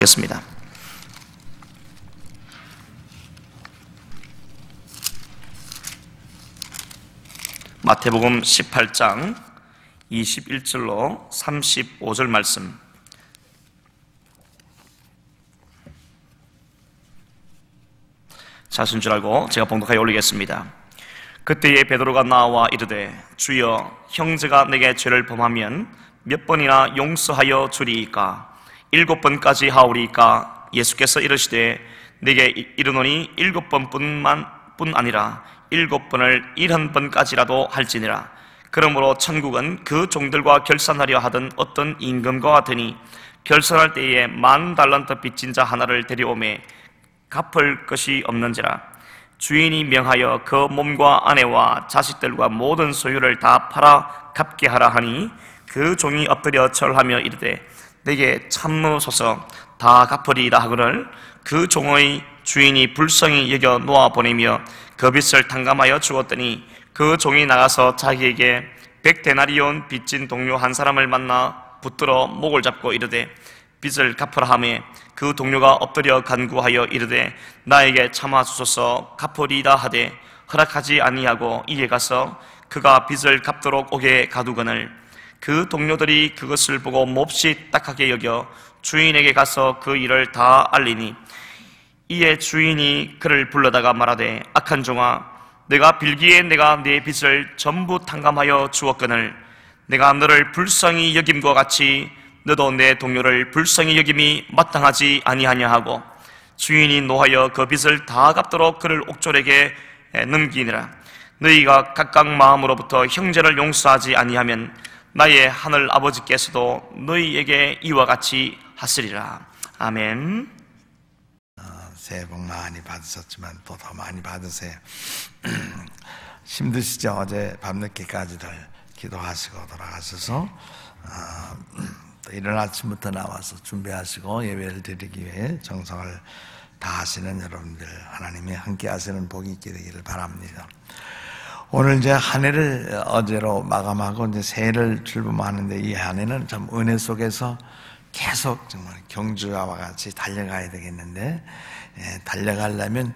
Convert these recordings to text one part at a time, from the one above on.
읽겠습니다. 마태복음 18장 21절로 35절 말씀. 자신 줄 알고 제가 봉독하여 올리겠습니다. 그때에 베드로가 나와 이르되 주여, 형제가 내게 죄를 범하면 몇 번이나 용서하여 주리이까? 7번까지 하오리이까? 예수께서 이르시되 내게 이르노니 7번뿐 아니라 7번을 70번까지라도 할지니라. 그러므로 천국은 그 종들과 결산하려 하던 어떤 임금과 같으니 결산할 때에 10,000달란트 빚진 자 하나를 데려오매 갚을 것이 없는지라. 주인이 명하여 그 몸과 아내와 자식들과 모든 소유를 다 팔아 갚게 하라 하니 그 종이 엎드려 절하며 이르되 내게 참으소서, 다 갚으리이다 하거늘 그 종의 주인이 불쌍히 여겨 놓아 보내며 그 빚을 탕감하여 주었더니 그 종이 나가서 자기에게 100데나리온 빚진 동료 한 사람을 만나 붙들어 목을 잡고 이르되 빚을 갚으라 하매 그 동료가 엎드려 간구하여 이르되 나에게 참아 주소서, 갚으리이다 하되 허락하지 아니하고 이에 가서 그가 빚을 갚도록 오게 가두거늘 그 동료들이 그것을 보고 몹시 딱하게 여겨 주인에게 가서 그 일을 다 알리니 이에 주인이 그를 불러다가 말하되 악한 종아, 내가 빌기에 내가 네 빚을 전부 탕감하여 주었거늘 내가 너를 불쌍히 여김과 같이 너도 내 동료를 불쌍히 여김이 마땅하지 아니하냐 하고 주인이 노하여 그 빚을 다 갚도록 그를 옥졸에게 넘기니라. 너희가 각각 마음으로부터 형제를 용서하지 아니하면 나의 하늘 아버지께서도 너희에게 이와 같이 하시리라. 아멘. 새해 복 많이 받으셨지만 또 더 많이 받으세요. 힘드시죠? 어제 밤늦게까지들 기도하시고 돌아가셔서 또 이른 아침부터 나와서 준비하시고 예배를 드리기 위해 정성을 다하시는 여러분들, 하나님이 함께 하시는 복이 있게 되기를 바랍니다. 오늘 이제 한 해를 어제로 마감하고 이제 새해를 출범하는데 이 한 해는 참 은혜 속에서 계속 정말 경주와 같이 달려가야 되겠는데, 달려가려면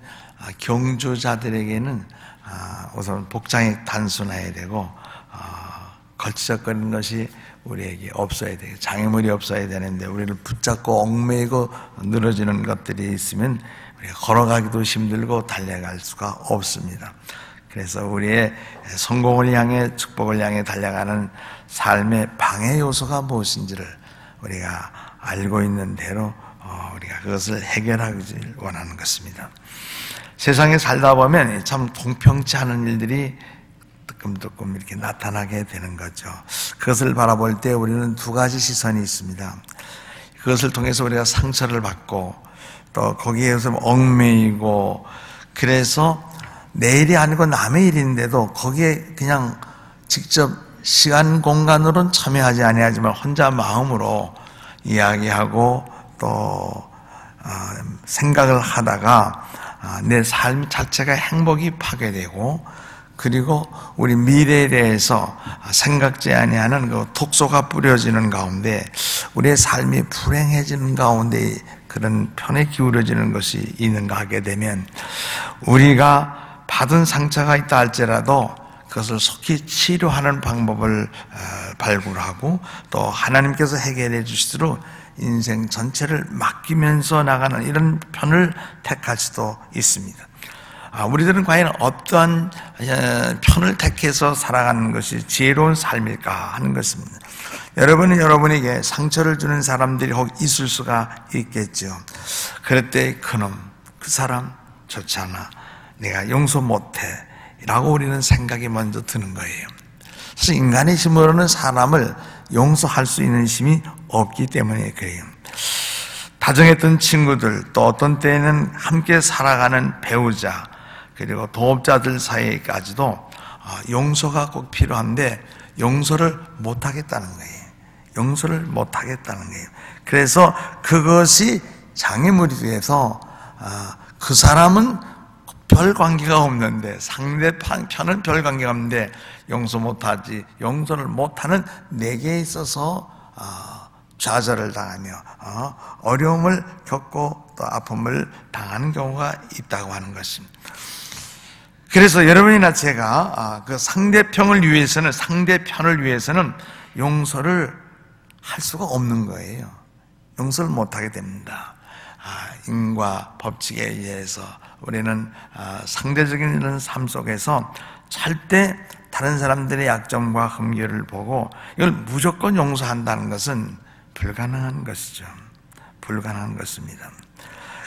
경주자들에게는 우선 복장이 단순해야 되고 걸치적거리는 것이 우리에게 없어야 돼요. 장애물이 없어야 되는데 우리를 붙잡고 얽매이고 늘어지는 것들이 있으면 우리가 걸어가기도 힘들고 달려갈 수가 없습니다. 그래서 우리의 성공을 향해, 축복을 향해 달려가는 삶의 방해 요소가 무엇인지를 우리가 알고 있는 대로 우리가 그것을 해결하길 원하는 것입니다. 세상에 살다 보면 참 통평치 않은 일들이 뜨끔뜨끔 이렇게 나타나게 되는 거죠. 그것을 바라볼 때 우리는 두 가지 시선이 있습니다. 그것을 통해서 우리가 상처를 받고 또 거기에서 얽매이고, 그래서 내 일이 아니고 남의 일인데도 거기에 그냥 직접 시간 공간으로는 참여하지 아니하지만 혼자 마음으로 이야기하고 또 생각을 하다가 내 삶 자체가 행복이 파괴되고, 그리고 우리 미래에 대해서 생각지 아니하는 그 독소가 뿌려지는 가운데 우리의 삶이 불행해지는 가운데 그런 편에 기울어지는 것이 있는가 하게 되면, 우리가 받은 상처가 있다 할지라도 그것을 속히 치료하는 방법을 발굴하고 또 하나님께서 해결해 주시도록 인생 전체를 맡기면서 나가는 이런 편을 택할 수도 있습니다. 우리들은 과연 어떠한 편을 택해서 살아가는 것이 지혜로운 삶일까 하는 것입니다. 여러분은 여러분에게 상처를 주는 사람들이 혹 있을 수가 있겠죠. 그럴 때 그놈, 그 사람 좋지 않아, 내가 용서 못해 라고 우리는 생각이 먼저 드는 거예요. 사실 인간의 힘으로는 사람을 용서할 수 있는 힘이 없기 때문에 그래요. 다정했던 친구들, 또 어떤 때에는 함께 살아가는 배우자, 그리고 도업자들 사이에까지도 용서가 꼭 필요한데 용서를 못하겠다는 거예요. 용서를 못하겠다는 거예요. 그래서 그것이 장애물이 돼서 그 사람은 별 관계가 없는데, 상대편은 별 관계가 없는데 용서 못하지, 용서를 못하는 내게 있어서 좌절을 당하며 어려움을 겪고 또 아픔을 당하는 경우가 있다고 하는 것입니다. 그래서 여러분이나 제가 그 상대편을 위해서는 용서를 할 수가 없는 거예요. 용서를 못하게 됩니다. 인과 법칙에 의해서 우리는 상대적인 이런 삶 속에서 절대 다른 사람들의 약점과 흠결을 보고 이걸 무조건 용서한다는 것은 불가능한 것이죠. 불가능한 것입니다.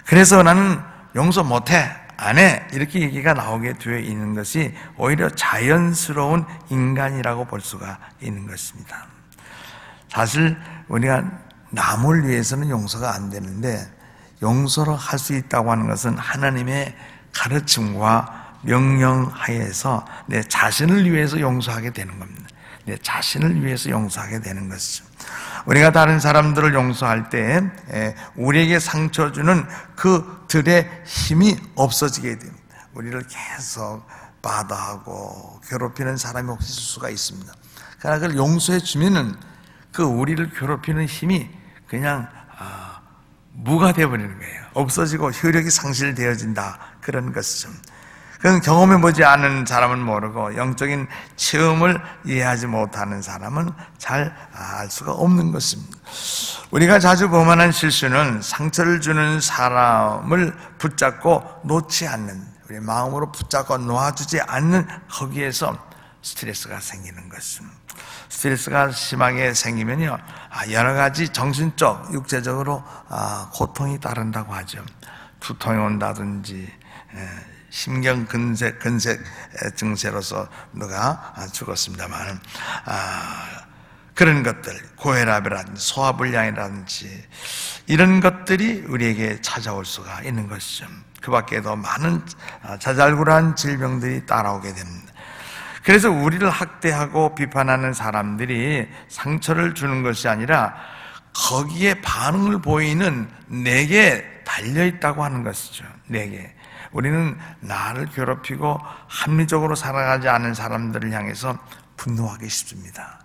그래서 나는 용서 못해, 안 해, 이렇게 얘기가 나오게 되어 있는 것이 오히려 자연스러운 인간이라고 볼 수가 있는 것입니다. 사실 우리가 남을 위해서는 용서가 안 되는데 용서를 할 수 있다고 하는 것은 하나님의 가르침과 명령 하에서 내 자신을 위해서 용서하게 되는 겁니다. 내 자신을 위해서 용서하게 되는 것이죠. 우리가 다른 사람들을 용서할 때 우리에게 상처 주는 그들의 힘이 없어지게 됩니다. 우리를 계속 바다하고 괴롭히는 사람이 혹시 있을 수가 있습니다. 그러나 그걸 용서해 주면은 그 우리를 괴롭히는 힘이 그냥 무가 되어버리는 거예요. 없어지고 효력이 상실되어진다, 그런 것이죠. 그건 경험해보지 않은 사람은 모르고 영적인 체험을 이해하지 못하는 사람은 잘 알 수가 없는 것입니다. 우리가 자주 범하는 실수는 상처를 주는 사람을 붙잡고 놓지 않는, 우리 마음으로 붙잡고 놓아주지 않는 거기에서 스트레스가 생기는 것입니다. 스트레스가 심하게 생기면요, 여러 가지 정신적, 육체적으로 고통이 따른다고 하죠. 두통이 온다든지 심경근색 증세로서 누가 죽었습니다만 그런 것들, 고혈압이라든지 소화불량이라든지 이런 것들이 우리에게 찾아올 수가 있는 것이죠. 그 밖에도 많은 자잘구레한 질병들이 따라오게 됩니다. 그래서 우리를 학대하고 비판하는 사람들이 상처를 주는 것이 아니라 거기에 반응을 보이는 내게 달려있다고 하는 것이죠. 내게. 우리는 나를 괴롭히고 합리적으로 살아가지 않은 사람들을 향해서 분노하기 쉽습니다.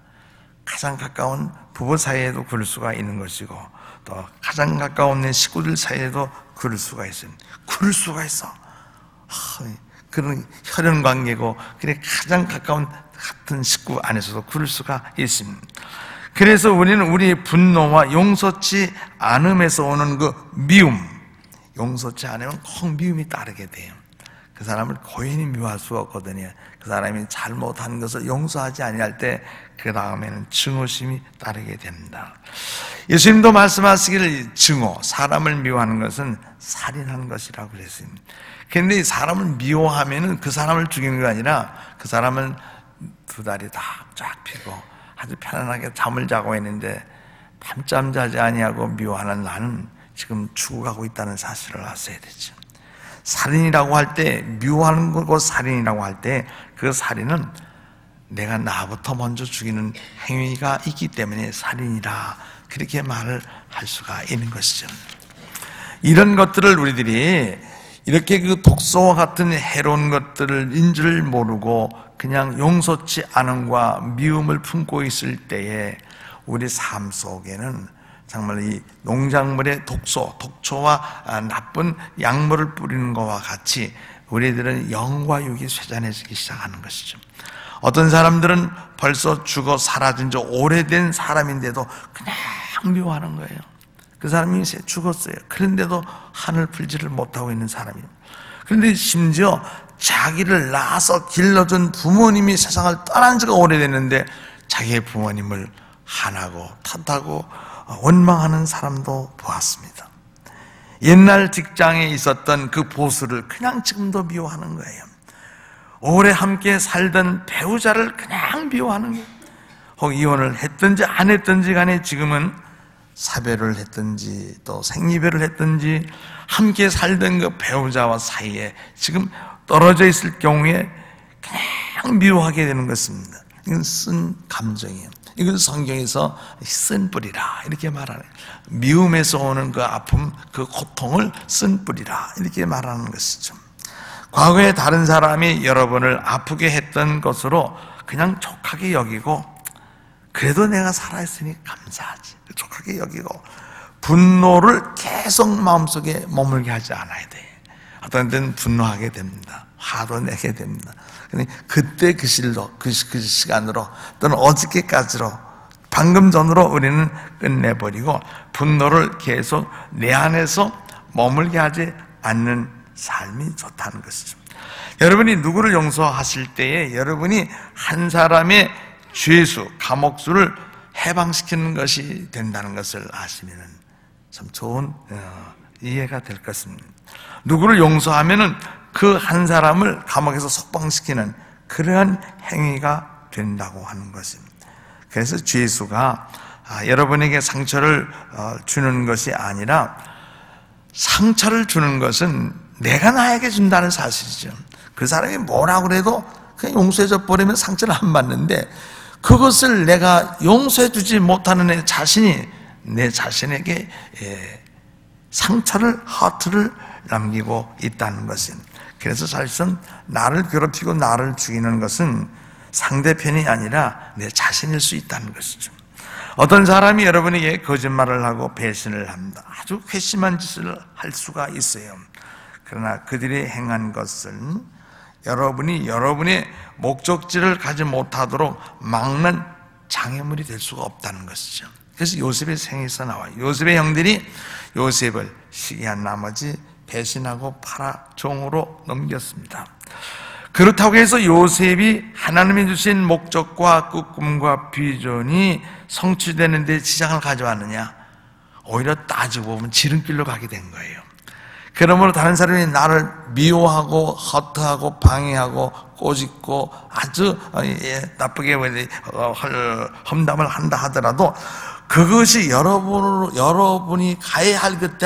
가장 가까운 부부 사이에도 그럴 수가 있는 것이고 또 가장 가까운 내 식구들 사이에도 그럴 수가 있습니다. 그럴 수가 있어. 그런 혈연 관계고 그래 가장 가까운 같은 식구 안에서도 그럴 수가 있습니다. 그래서 우리는 우리의 분노와 용서치 않음에서 오는 그 미움, 용서치 않으면 꼭 미움이 따르게 돼요. 그 사람을 고인이 미워할 수가 없거든요. 그 사람이 잘못한 것을 용서하지 아니할 때 그 다음에는 증오심이 따르게 됩니다. 예수님도 말씀하시기를 증오, 사람을 미워하는 것은 살인하는 것이라고 그랬습니다. 그런데 사람을 미워하면은 그 사람을 죽이는 게 아니라 그 사람은 두 다리 다 쫙 펴고 아주 편안하게 잠을 자고 있는데 밤잠 자지 아니하고 미워하는 나는 지금 죽어가고 있다는 사실을 아셔야 되죠. 살인이라고 할 때, 미워하는 거고 살인이라고 할 때 그 살인은 내가 나부터 먼저 죽이는 행위가 있기 때문에 살인이라 그렇게 말을 할 수가 있는 것이죠. 이런 것들을 우리들이 이렇게 그 독소와 같은 해로운 것들을 인지를 모르고 그냥 용서치 않음과 미움을 품고 있을 때에 우리 삶 속에는 정말 이 농작물의 독초와 나쁜 약물을 뿌리는 것과 같이 우리들은 영과 육이 쇠잔해지기 시작하는 것이죠. 어떤 사람들은 벌써 죽어 사라진 지 오래된 사람인데도 그냥 미워하는 거예요. 그 사람이 이제 죽었어요. 그런데도 한을 풀지를 못하고 있는 사람입니다. 그런데 심지어 자기를 낳아서 길러준 부모님이 세상을 떠난 지가 오래됐는데 자기의 부모님을 한하고 탓하고 원망하는 사람도 보았습니다. 옛날 직장에 있었던 그 보수를 그냥 지금도 미워하는 거예요. 오래 함께 살던 배우자를 그냥 미워하는 거예요. 혹 이혼을 했든지 안 했든지 간에 지금은 사별을 했든지 또 생이별을 했든지 함께 살던 그 배우자와 사이에 지금 떨어져 있을 경우에 그냥 미워하게 되는 것입니다. 이건 쓴 감정이에요. 이건 성경에서 쓴 뿌리라 이렇게 말하는 거예요. 미움에서 오는 그 아픔, 그 고통을 쓴 뿌리라 이렇게 말하는 것이죠. 과거에 다른 사람이 여러분을 아프게 했던 것으로 그냥 족하게 여기고 그래도 내가 살아있으니 감사하지, 부족하게 여기고 분노를 계속 마음속에 머물게 하지 않아야 돼. 어떤 때는 분노하게 됩니다. 화도 내게 됩니다. 그때 그 시간으로 또는 어저께까지로 방금 전으로 우리는 끝내버리고 분노를 계속 내 안에서 머물게 하지 않는 삶이 좋다는 것이죠. 여러분이 누구를 용서하실 때에 여러분이 한 사람의 죄수, 감옥수를 해방시키는 것이 된다는 것을 아시면 참 좋은 이해가 될 것입니다. 누구를 용서하면은 그 한 사람을 감옥에서 석방시키는 그러한 행위가 된다고 하는 것입니다. 그래서 죄수가 여러분에게 상처를 주는 것이 아니라 상처를 주는 것은 내가 나에게 준다는 사실이죠. 그 사람이 뭐라고 그래도 그냥 용서해줘 버리면 상처를 안 받는데 그것을 내가 용서해 주지 못하는 내 자신에게 상처를, 허트를 남기고 있다는 것입니다. 그래서 사실상 나를 괴롭히고 나를 죽이는 것은 상대편이 아니라 내 자신일 수 있다는 것이죠. 어떤 사람이 여러분에게 거짓말을 하고 배신을 합니다. 아주 괘씸한 짓을 할 수가 있어요. 그러나 그들이 행한 것은 여러분이 여러분의 목적지를 가지 못하도록 막는 장애물이 될 수가 없다는 것이죠. 그래서 요셉의 생에서 나와요. 요셉의 형들이 요셉을 시기한 나머지 배신하고 팔아 종으로 넘겼습니다. 그렇다고 해서 요셉이 하나님이 주신 목적과 꿈과 비전이 성취되는 데 지장을 가져왔느냐? 오히려 따지고 보면 지름길로 가게 된 거예요. 그러므로 다른 사람이 나를 미워하고 허트하고 방해하고 꼬집고 아주 나쁘게 험담을 한다 하더라도 그것이 여러분이 가야 할 그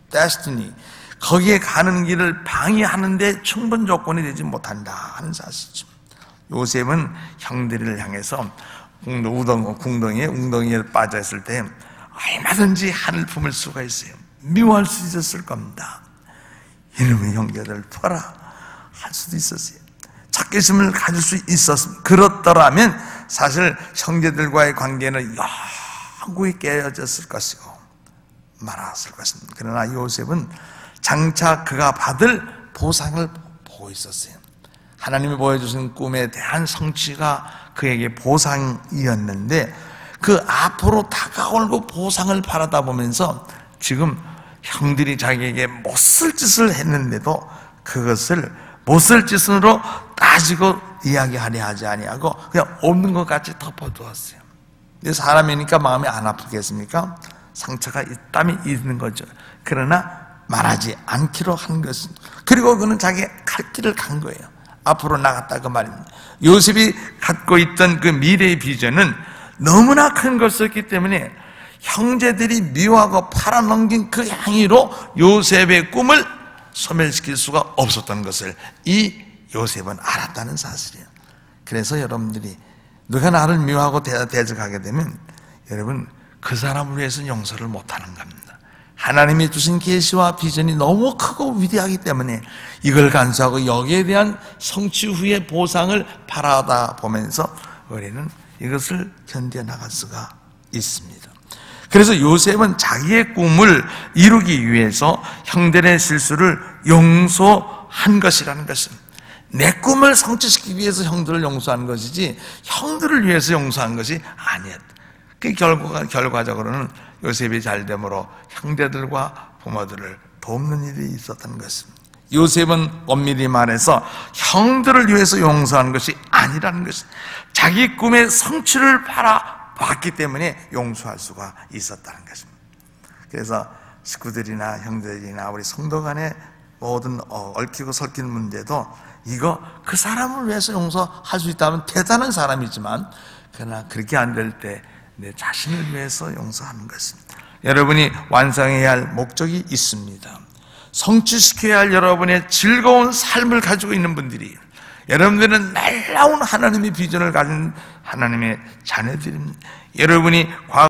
destiny, 거기에 가는 길을 방해하는데 충분 조건이 되지 못한다 하는 사실이죠. 요셉은 형들을 향해서 궁덩이에 웅덩이에 빠져 있을 때 얼마든지 하늘 품을 수가 있어요. 미워할 수 있었을 겁니다. 이놈의 형제들 봐라 할 수도 있었어요. 자존심을 가질 수 있었습니다. 그렇더라면 사실 형제들과의 관계는 영구히 깨어졌을 것이고 말았을 것입니다. 그러나 요셉은 장차 그가 받을 보상을 보고 있었어요. 하나님이 보여주신 꿈에 대한 성취가 그에게 보상이었는데 그 앞으로 다가올 그 보상을 바라다 보면서 지금 형들이 자기에게 못쓸 짓을 했는데도 그것을 못쓸 짓으로 따지고 이야기하려 하지 아니하고 그냥 없는 것 같이 덮어두었어요. 사람이니까 마음이 안 아프겠습니까? 상처가 있다면 있는 거죠. 그러나 말하지 않기로 한 것은, 그리고 그는 자기의 갈 길을 간 거예요. 앞으로 나갔다 그 말입니다. 요셉이 갖고 있던 그 미래의 비전은 너무나 큰 것이었기 때문에 형제들이 미워하고 팔아넘긴 그 행위로 요셉의 꿈을 소멸시킬 수가 없었던 것을 이 요셉은 알았다는 사실이에요. 그래서 여러분들이 누가 나를 미워하고 대적하게 되면 여러분 그 사람을 위해서는 용서를 못하는 겁니다. 하나님이 주신 계시와 비전이 너무 크고 위대하기 때문에 이걸 간수하고 여기에 대한 성취 후의 보상을 바라다 보면서 우리는 이것을 견뎌나갈 수가 있습니다. 그래서 요셉은 자기의 꿈을 이루기 위해서 형들의 실수를 용서한 것이라는 것입니다. 내 꿈을 성취시키기 위해서 형들을 용서한 것이지 형들을 위해서 용서한 것이 아니었다. 그 결과적으로는 요셉이 잘됨으로 형제들과 부모들을 돕는 일이 있었던 것입니다. 요셉은 엄밀히 말해서 형들을 위해서 용서한 것이 아니라는 것입니다. 자기 꿈의 성취를 바라봤기 때문에 용서할 수가 있었다는 것입니다. 그래서 식구들이나 형제들이나 우리 성도 간의 모든 얽히고 설키는 문제도 이거 그 사람을 위해서 용서할 수 있다면 대단한 사람이지만 그러나 그렇게 안 될 때 내 자신을 위해서 용서하는 것입니다. 여러분이 완성해야 할 목적이 있습니다. 성취시켜야 할 여러분의 즐거운 삶을 가지고 있는 분들이 여러분들은 놀라운 하나님의 비전을 가진 하나님의 자녀들입니다. 여러분이